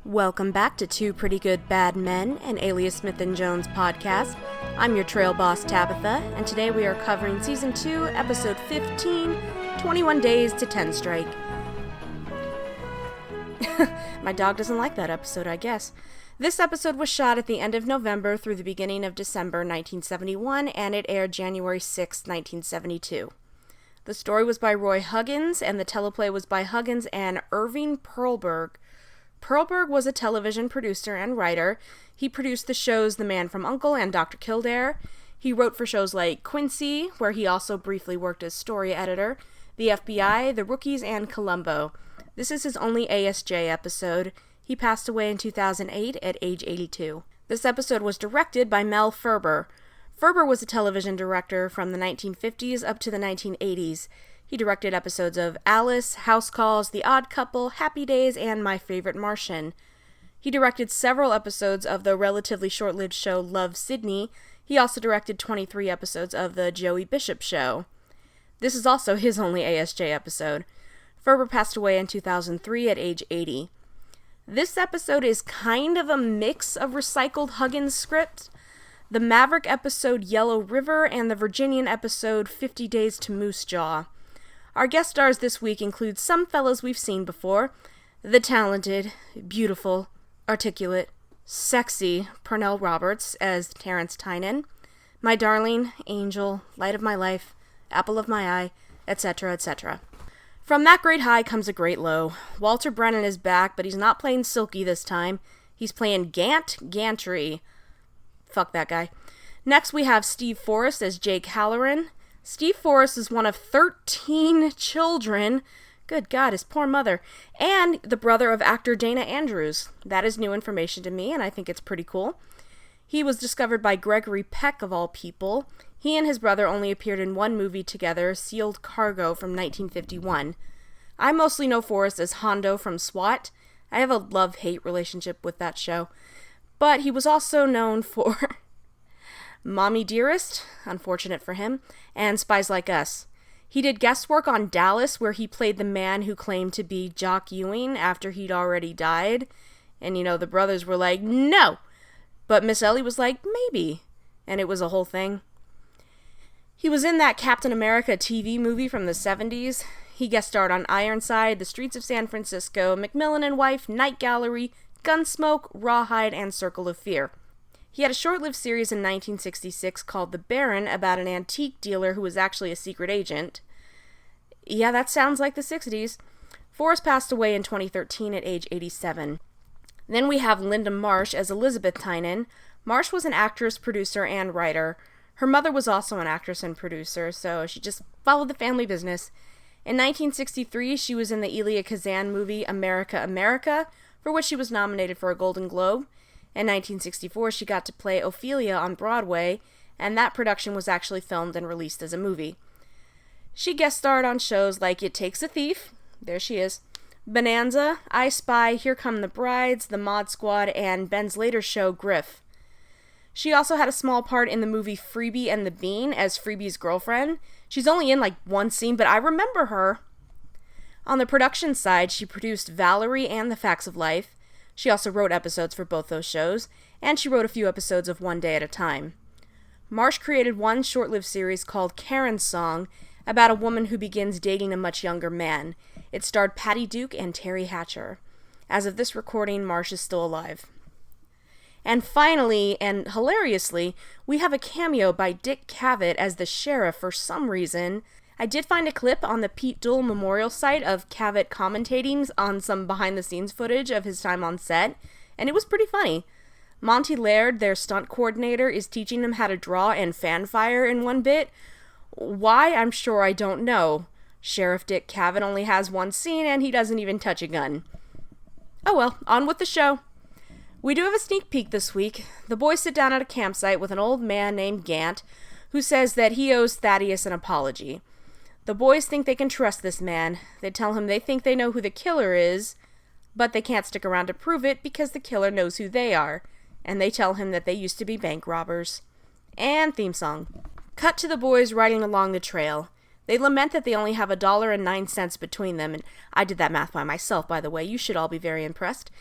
Welcome back to Two Pretty Good Bad Men, an Alias Smith & Jones podcast. I'm your trail boss, Tabitha, and today we are covering Season 2, Episode 15, 21 Days to Tenstrike. My dog doesn't like that episode, I guess. This episode was shot at the end of November through the beginning of December 1971, and it aired January 6, 1972. The story was by Roy Huggins, and the teleplay was by Huggins and Irving Perlberg. Perlberg was a television producer and writer. He produced the shows The Man from U.N.C.L.E. and Dr. Kildare. He wrote for shows like Quincy, where he also briefly worked as story editor, The FBI, The Rookies, and Columbo. This is his only ASJ episode. He passed away in 2008 at age 82. This episode was directed by Mel Ferber. Ferber was a television director from the 1950s up to the 1980s. He directed episodes of Alias, House Calls, The Odd Couple, Happy Days, and My Favorite Martian. He directed several episodes of the relatively short-lived show Love, Sydney. He also directed 23 episodes of The Joey Bishop Show. This is also his only ASJ episode. Ferber passed away in 2003 at age 80. This episode is kind of a mix of recycled Huggins script. The Maverick episode Yellow River and the Virginian episode 50 Days to Moose Jaw. Our guest stars this week include some fellows we've seen before. The talented, beautiful, articulate, sexy Pernell Roberts as Terrence Tynan. My darling, angel, light of my life, apple of my eye, etc., etc. From that great high comes a great low. Walter Brennan is back, but he's not playing Silky this time. He's playing Gant Gantry. Fuck that guy. Next we have Steve Forrest as Jake Halloran. Steve Forrest is one of 13 children. Good God, his poor mother. And the brother of actor Dana Andrews. That is new information to me, and I think it's pretty cool. He was discovered by Gregory Peck, of all people. He and his brother only appeared in one movie together, Sealed Cargo from 1951. I mostly know Forrest as Hondo from SWAT. I have a love-hate relationship with that show. But he was also known for Mommy Dearest, unfortunate for him, and Spies Like Us. He did guest work on Dallas, where he played the man who claimed to be Jock Ewing after he'd already died. And, the brothers were like, no! But Miss Ellie was like, maybe. And it was a whole thing. He was in that Captain America TV movie from the 70s. He guest starred on Ironside, The Streets of San Francisco, Macmillan and Wife, Night Gallery, Gunsmoke, Rawhide, and Circle of Fear. He had a short-lived series in 1966 called The Baron about an antique dealer who was actually a secret agent. Yeah, that sounds like the 60s. Forrest passed away in 2013 at age 87. Then we have Linda Marsh as Elizabeth Tynan. Marsh was an actress, producer, and writer. Her mother was also an actress and producer, so she just followed the family business. In 1963, she was in the Elia Kazan movie America, America, for which she was nominated for a Golden Globe. In 1964, she got to play Ophelia on Broadway, and that production was actually filmed and released as a movie. She guest starred on shows like It Takes a Thief, there she is, Bonanza, I Spy, Here Come the Brides, The Mod Squad, and Ben's later show, Griff. She also had a small part in the movie Freebie and the Bean as Freebie's girlfriend. She's only in one scene, but I remember her. On the production side, she produced Valerie and The Facts of Life. She also wrote episodes for both those shows, and she wrote a few episodes of One Day at a Time. Marsh created one short-lived series called Karen's Song about a woman who begins dating a much younger man. It starred Patty Duke and Terry Hatcher. As of this recording, Marsh is still alive. And finally, and hilariously, we have a cameo by Dick Cavett as the sheriff for some reason. I did find a clip on the Pete Duell Memorial site of Cavett commentating on some behind-the-scenes footage of his time on set, and it was pretty funny. Monty Laird, their stunt coordinator, is teaching them how to draw and fan fire in one bit. Why? I'm sure I don't know. Sheriff Dick Cavett only has one scene, and he doesn't even touch a gun. Oh well, on with the show. We do have a sneak peek this week. The boys sit down at a campsite with an old man named Gant, who says that he owes Thaddeus an apology. The boys think they can trust this man. They tell him they think they know who the killer is, but they can't stick around to prove it because the killer knows who they are. And they tell him that they used to be bank robbers. And theme song. Cut to the boys riding along the trail. They lament that they only have $1.09 between them, and I did that math by myself, by the way. You should all be very impressed.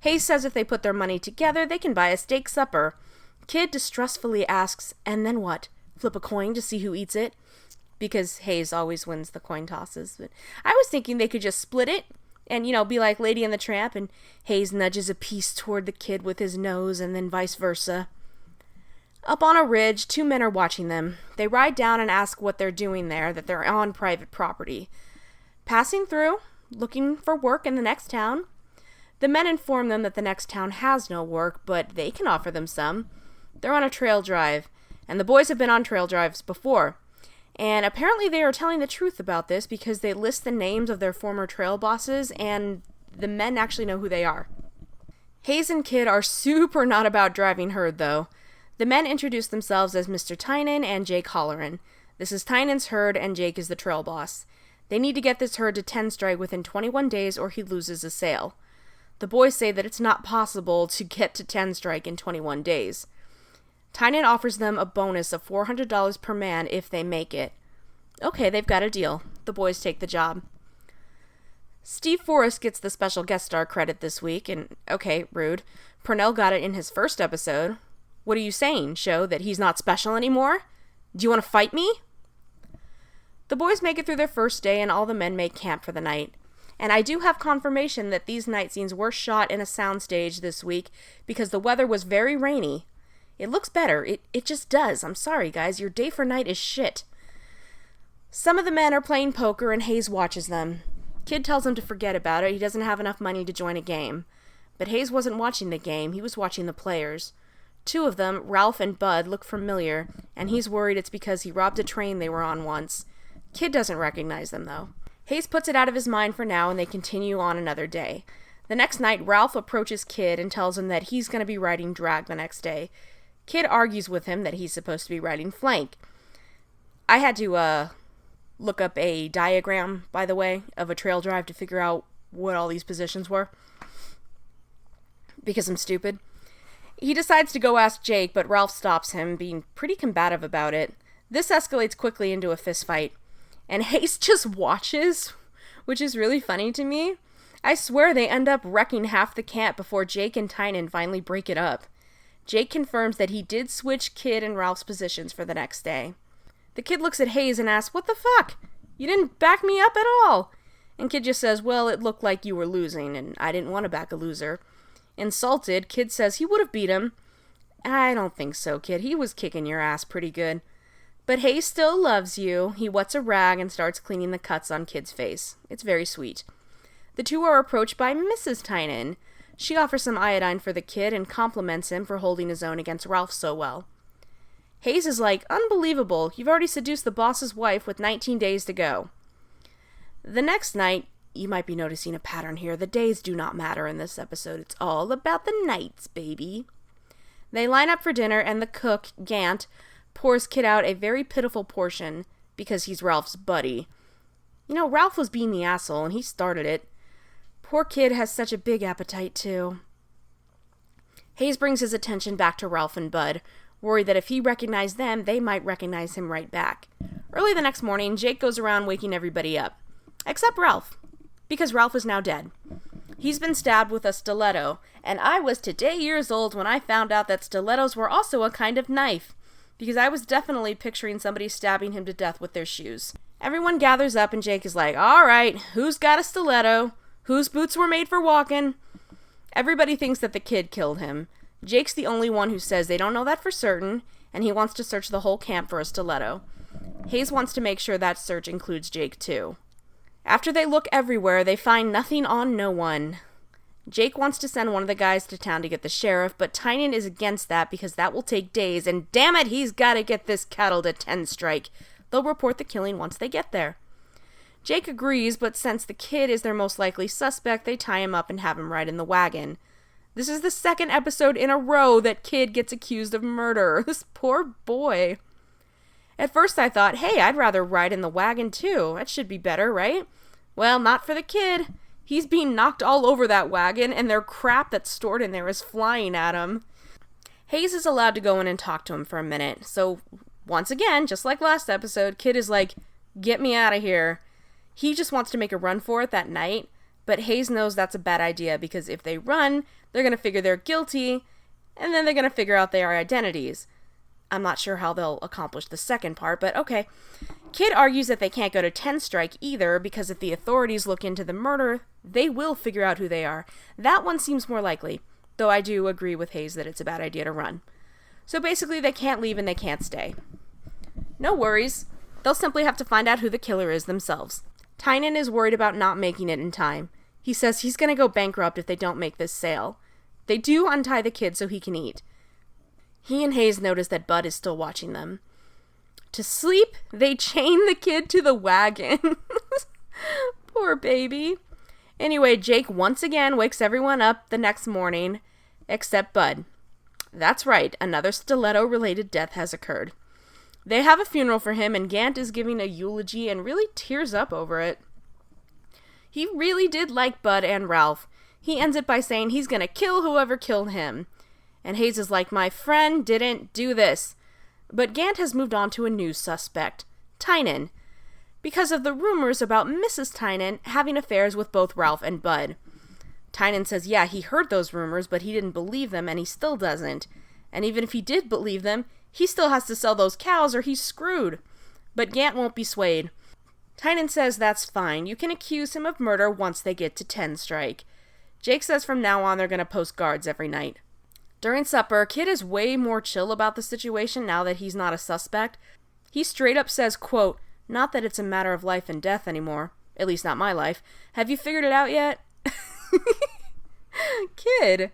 Hayes says if they put their money together, they can buy a steak supper. Kid distrustfully asks, and then what? Flip a coin to see who eats it? Because Hayes always wins the coin tosses. But I was thinking they could just split it and, be like Lady and the Tramp, and Hayes nudges a piece toward the kid with his nose, and then vice versa. Up on a ridge, 2 men are watching them. They ride down and ask what they're doing there, that they're on private property. Passing through, looking for work in the next town. The men inform them that the next town has no work, but they can offer them some. They're on a trail drive, and the boys have been on trail drives before. And apparently they are telling the truth about this because they list the names of their former trail bosses, and the men actually know who they are. Hayes and Kid are super not about driving herd, though. The men introduce themselves as Mr. Tynan and Jake Holleran. This is Tynan's herd, and Jake is the trail boss. They need to get this herd to Tenstrike within 21 days or he loses a sale. The boys say that it's not possible to get to Tenstrike in 21 days. Tynan offers them a bonus of $400 per man if they make it. Okay, they've got a deal. The boys take the job. Steve Forrest gets the special guest star credit this week, and okay, rude. Purnell got it in his first episode. What are you saying, show, that he's not special anymore? Do you want to fight me? The boys make it through their first day, and all the men make camp for the night. And I do have confirmation that these night scenes were shot in a soundstage this week because the weather was very rainy. It looks better. It just does. I'm sorry, guys. Your day for night is shit. Some of the men are playing poker, and Hayes watches them. Kid tells him to forget about it. He doesn't have enough money to join a game. But Hayes wasn't watching the game. He was watching the players. 2 of them, Ralph and Bud, look familiar, and he's worried it's because he robbed a train they were on once. Kid doesn't recognize them, though. Hayes puts it out of his mind for now, and they continue on another day. The next night, Ralph approaches Kid and tells him that he's going to be riding drag the next day. Kid argues with him that he's supposed to be riding flank. I had to, look up a diagram, by the way, of a trail drive to figure out what all these positions were. Because I'm stupid. He decides to go ask Jake, but Ralph stops him, being pretty combative about it. This escalates quickly into a fist fight. And Hayes just watches, which is really funny to me. I swear they end up wrecking half the camp before Jake and Tynan finally break it up. Jake confirms that he did switch Kid and Ralph's positions for the next day. The kid looks at Hayes and asks, "What the fuck? You didn't back me up at all." And Kid just says, "Well, it looked like you were losing, and I didn't want to back a loser." Insulted, Kid says he would have beat him. "I don't think so, Kid. He was kicking your ass pretty good." But Hayes still loves you. He wets a rag and starts cleaning the cuts on Kid's face. It's very sweet. The 2 are approached by Mrs. Tynan. She offers some iodine for the kid and compliments him for holding his own against Ralph so well. Hayes is like, "Unbelievable. You've already seduced the boss's wife with 19 days to go." The next night, you might be noticing a pattern here. The days do not matter in this episode. It's all about the nights, baby. They line up for dinner, and the cook, Gant, pours Kid out a very pitiful portion because he's Ralph's buddy. Ralph was being the asshole, and he started it. Poor Kid has such a big appetite, too. Hayes brings his attention back to Ralph and Bud, worried that if he recognized them, they might recognize him right back. Early the next morning, Jake goes around waking everybody up. Except Ralph, because Ralph is now dead. He's been stabbed with a stiletto, and I was today years old when I found out that stilettos were also a kind of knife, because I was definitely picturing somebody stabbing him to death with their shoes. Everyone gathers up, and Jake is like, "All right, who's got a stiletto? Whose boots were made for walking?" Everybody thinks that the kid killed him. Jake's the only one who says they don't know that for certain, and he wants to search the whole camp for a stiletto. Hayes wants to make sure that search includes Jake, too. After they look everywhere, they find nothing on no one. Jake wants to send one of the guys to town to get the sheriff, but Tynan is against that because that will take days, and damn it, he's got to get this cattle to Tenstrike. They'll report the killing once they get there. Jake agrees, but since the kid is their most likely suspect, they tie him up and have him ride in the wagon. This is the 2nd episode in a row that Kid gets accused of murder. This poor boy. At first I thought, hey, I'd rather ride in the wagon too. That should be better, right? Well, not for the kid. He's being knocked all over that wagon, and their crap that's stored in there is flying at him. Hayes is allowed to go in and talk to him for a minute. So, once again, just like last episode, Kid is like, "Get me out of here." He just wants to make a run for it that night, but Hayes knows that's a bad idea because if they run, They're going to figure they're guilty, and then they're going to figure out their identities. I'm not sure how they'll accomplish the second part, but okay. Kid argues that they can't go to Tenstrike either because if the authorities look into the murder, they will figure out who they are. That one seems more likely, though I do agree with Hayes that it's a bad idea to run. So basically they can't leave and they can't stay. No worries. They'll simply have to find out who the killer is themselves. Tynan is worried about not making it in time. He says he's going to go bankrupt if they don't make this sale. They do untie the kid so he can eat. He and Hayes notice that Bud is still watching them. To sleep, they chain the kid to the wagon. Poor baby. Anyway, Jake once again wakes everyone up the next morning, except Bud. That's right, another stiletto-related death has occurred. They have a funeral for him, and Gant is giving a eulogy and really tears up over it. He really did like Bud and Ralph. He ends it by saying he's gonna kill whoever killed him. And Hayes is like, my friend didn't do this. But Gant has moved on to a new suspect, Tynan, because of the rumors about Mrs. Tynan having affairs with both Ralph and Bud. Tynan says, yeah, he heard those rumors, but he didn't believe them, and he still doesn't. And even if he did believe them, he still has to sell those cows or he's screwed. But Gant won't be swayed. Tynan says that's fine. You can accuse him of murder once they get to Tenstrike. Jake says from now on they're going to post guards every night. During supper, Kid is way more chill about the situation now that he's not a suspect. He straight up says, quote, not that it's a matter of life and death anymore. At least not my life. Have you figured it out yet? Kid.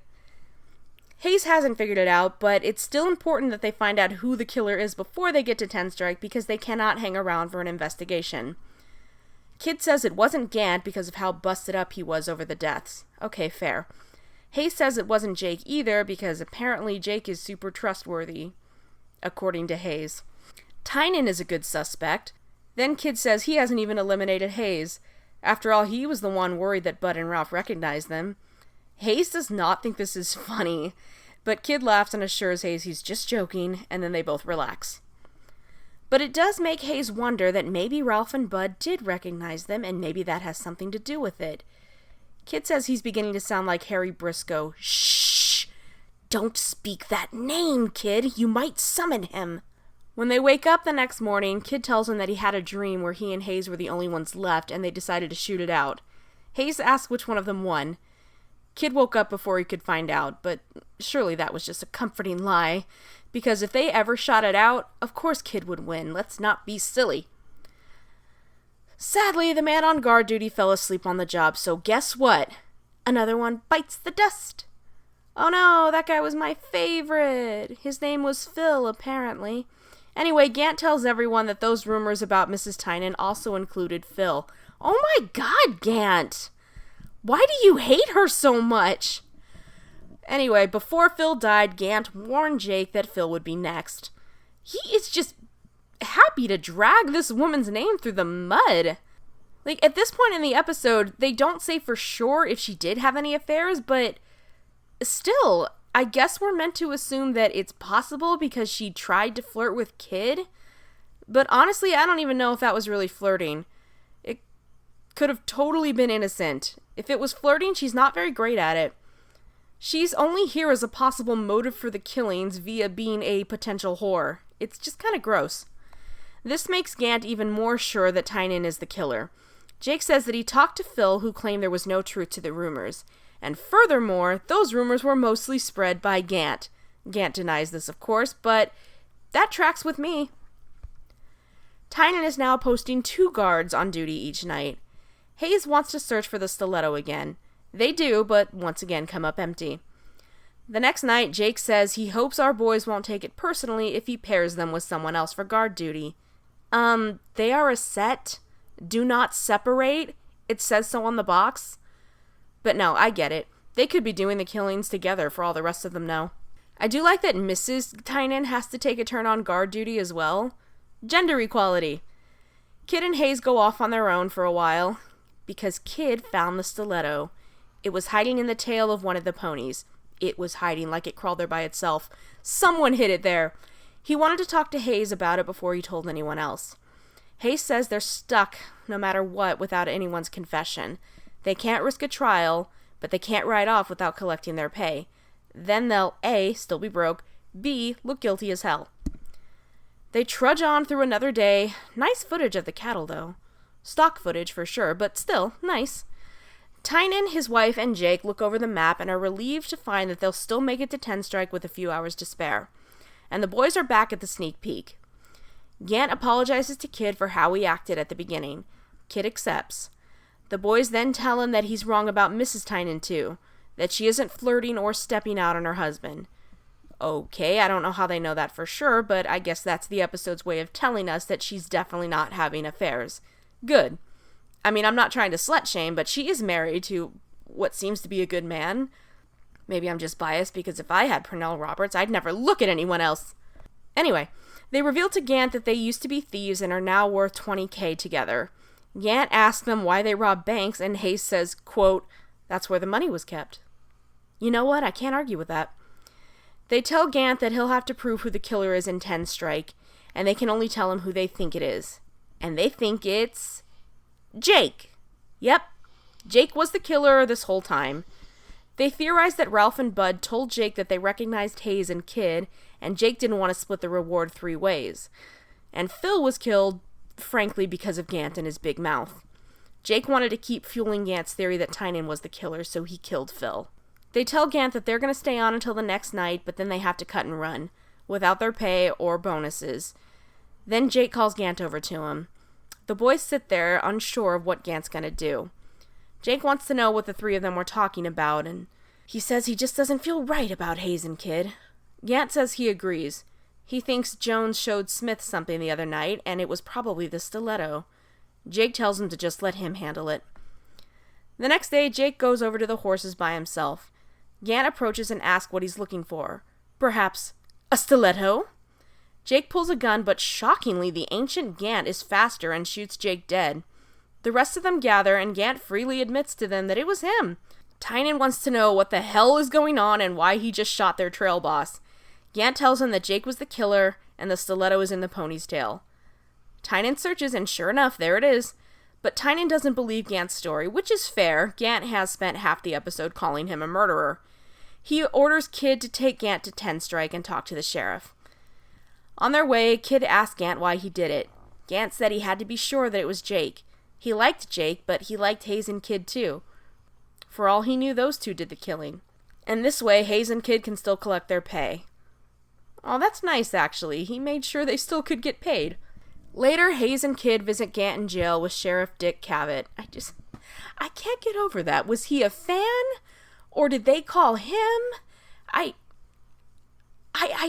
Hayes hasn't figured it out, but it's still important that they find out who the killer is before they get to Tenstrike because they cannot hang around for an investigation. Kid says it wasn't Gant because of how busted up he was over the deaths. Okay, fair. Hayes says it wasn't Jake either because apparently Jake is super trustworthy, according to Hayes. Tynan is a good suspect. Then Kid says he hasn't even eliminated Hayes. After all, he was the one worried that Bud and Ralph recognized them. Hayes does not think this is funny, but Kid laughs and assures Hayes he's just joking, and then they both relax. But it does make Hayes wonder that maybe Ralph and Bud did recognize them, and maybe that has something to do with it. Kid says he's beginning to sound like Harry Briscoe. Shh! Don't speak that name, Kid. You might summon him. When they wake up the next morning, Kid tells him that he had a dream where he and Hayes were the only ones left, and they decided to shoot it out. Hayes asks which one of them won. Kid woke up before he could find out, but surely that was just a comforting lie, because if they ever shot it out, of course Kid would win. Let's not be silly. Sadly, the man on guard duty fell asleep on the job, so guess what? Another one bites the dust. Oh no, that guy was my favorite. His name was Phil, apparently. Anyway, Gant tells everyone that those rumors about Mrs. Tynan also included Phil. Oh my god, Gant! Why do you hate her so much? Anyway, before Phil died, Gant warned Jake that Phil would be next. He is just happy to drag this woman's name through the mud. Like, at this point in the episode, they don't say for sure if she did have any affairs, but still, I guess we're meant to assume that it's possible because she tried to flirt with Kid. But honestly, I don't even know if that was really flirting. It could have totally been innocent. If it was flirting, she's not very great at it. She's only here as a possible motive for the killings via being a potential whore. It's just kind of gross. This makes Gant even more sure that Tynan is the killer. Jake says that he talked to Phil, who claimed there was no truth to the rumors. And furthermore, those rumors were mostly spread by Gant. Gant denies this, of course, but that tracks with me. Tynan is now posting 2 guards on duty each night. Hayes wants to search for the stiletto again. They do, but once again come up empty. The next night, Jake says he hopes our boys won't take it personally if he pairs them with someone else for guard duty. They are a set. Do not separate. It says so on the box. But no, I get it. They could be doing the killings together for all the rest of them know. I do like that Mrs. Tynan has to take a turn on guard duty as well. Gender equality. Kid and Hayes go off on their own for a while, because Kid found the stiletto. It was hiding in the tail of one of the ponies. It was hiding like it crawled there by itself. Someone hid it there. He wanted to talk to Hayes about it before he told anyone else. Hayes says they're stuck, no matter what, without anyone's confession. They can't risk a trial, but they can't ride off without collecting their pay. Then they'll A, still be broke, B, look guilty as hell. They trudge on through another day. Nice footage of the cattle, though. Stock footage for sure, but still, nice. Tynan, his wife, and Jake look over the map and are relieved to find that they'll still make it to Tenstrike with a few hours to spare. And the boys are back at the sneak peek. Gant apologizes to Kid for how he acted at the beginning. Kid accepts. The boys then tell him that he's wrong about Mrs. Tynan too, that she isn't flirting or stepping out on her husband. Okay, I don't know how they know that for sure, but I guess that's the episode's way of telling us that she's definitely not having affairs. Good. I mean, I'm not trying to slut shame, but she is married to what seems to be a good man. Maybe I'm just biased because if I had Pernell Roberts, I'd never look at anyone else. Anyway, they reveal to Gant that they used to be thieves and are now worth $20,000 together. Gant asks them why they robbed banks, and Hayes says, quote, "That's where the money was kept." You know what? I can't argue with that. They tell Gant that he'll have to prove who the killer is in Tenstrike, and they can only tell him who they think it is. And they think it's Jake. Yep, Jake was the killer this whole time. They theorize that Ralph and Bud told Jake that they recognized Hayes and Kid, and Jake didn't want to split the reward 3 ways. And Phil was killed, frankly, because of Gant and his big mouth. Jake wanted to keep fueling Gant's theory that Tynan was the killer, so he killed Phil. They tell Gant that they're going to stay on until the next night, but then they have to cut and run, without their pay or bonuses. Then Jake calls Gant over to him. The boys sit there, unsure of what Gant's going to do. Jake wants to know what the 3 of them were talking about, and he says he just doesn't feel right about Hayes and Kid. Gant says he agrees. He thinks Jones showed Smith something the other night, and it was probably the stiletto. Jake tells him to just let him handle it. The next day, Jake goes over to the horses by himself. Gant approaches and asks what he's looking for. Perhaps a stiletto? Jake pulls a gun, but shockingly, the ancient Gant is faster and shoots Jake dead. The rest of them gather, and Gant freely admits to them that it was him. Tynan wants to know what the hell is going on and why he just shot their trail boss. Gant tells him that Jake was the killer, and the stiletto is in the pony's tail. Tynan searches, and sure enough, there it is. But Tynan doesn't believe Gant's story, which is fair. Gant has spent half the episode calling him a murderer. He orders Kid to take Gant to Tenstrike and talk to the sheriff. On their way, Kid asks Gant why he did it. Gant said he had to be sure that it was Jake. He liked Jake, but he liked Hayes and Kid too. For all he knew, those 2 did the killing. And this way, Hayes and Kid can still collect their pay. Oh, that's nice, actually. He made sure they still could get paid. Later, Hayes and Kid visit Gant in jail with Sheriff Dick Cavett. I can't get over that. Was he a fan? Or did they call him? I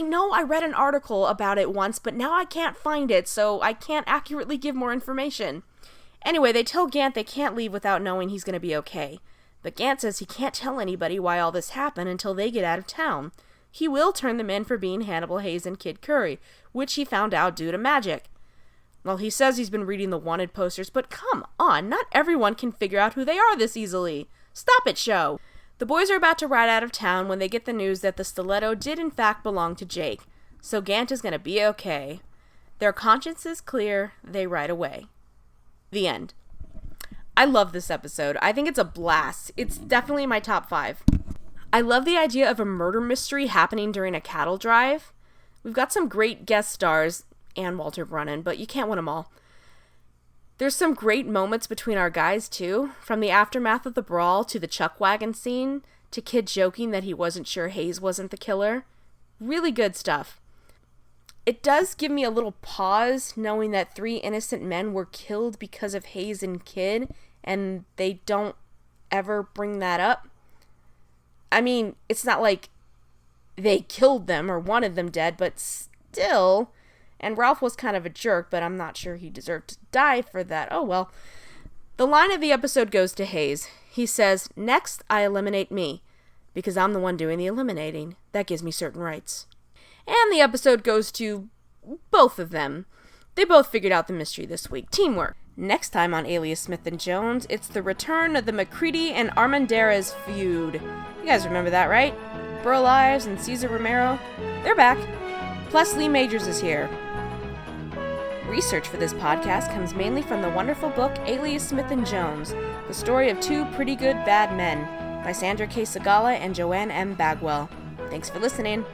know I read an article about it once, but now I can't find it, so I can't accurately give more information. Anyway, they tell Gant they can't leave without knowing he's going to be okay. But Gant says he can't tell anybody why all this happened until they get out of town. He will turn them in for being Hannibal Hayes and Kid Curry, which he found out due to magic. Well, he says he's been reading the wanted posters, but come on, not everyone can figure out who they are this easily. Stop it, show! The boys are about to ride out of town when they get the news that the stiletto did in fact belong to Jake, so Gant is going to be okay. Their conscience is clear, they ride away. The end. I love this episode. I think it's a blast. It's definitely my top 5. I love the idea of a murder mystery happening during a cattle drive. We've got some great guest stars, and Walter Brennan, but you can't win them all. There's some great moments between our guys, too. From the aftermath of the brawl to the chuck wagon scene, to Kid joking that he wasn't sure Hayes wasn't the killer. Really good stuff. It does give me a little pause knowing that 3 innocent men were killed because of Hayes and Kid, and they don't ever bring that up. I mean, it's not like they killed them or wanted them dead, but still... And Ralph was kind of a jerk, but I'm not sure he deserved to die for that. Oh well. The line of the episode goes to Hayes. He says, "Next, I eliminate me, because I'm the one doing the eliminating. That gives me certain rights." And the episode goes to both of them. They both figured out the mystery this week. Teamwork. Next time on Alias Smith & Jones, it's the return of the McCready and Armendariz feud. You guys remember that, right? Burl Ives and Cesar Romero. They're back. Plus, Lee Majors is here. Research for this podcast comes mainly from the wonderful book Alias Smith & Jones, the story of 2 pretty good bad men. by Sandra K. Segala and Joanne M. Bagwell. Thanks for listening.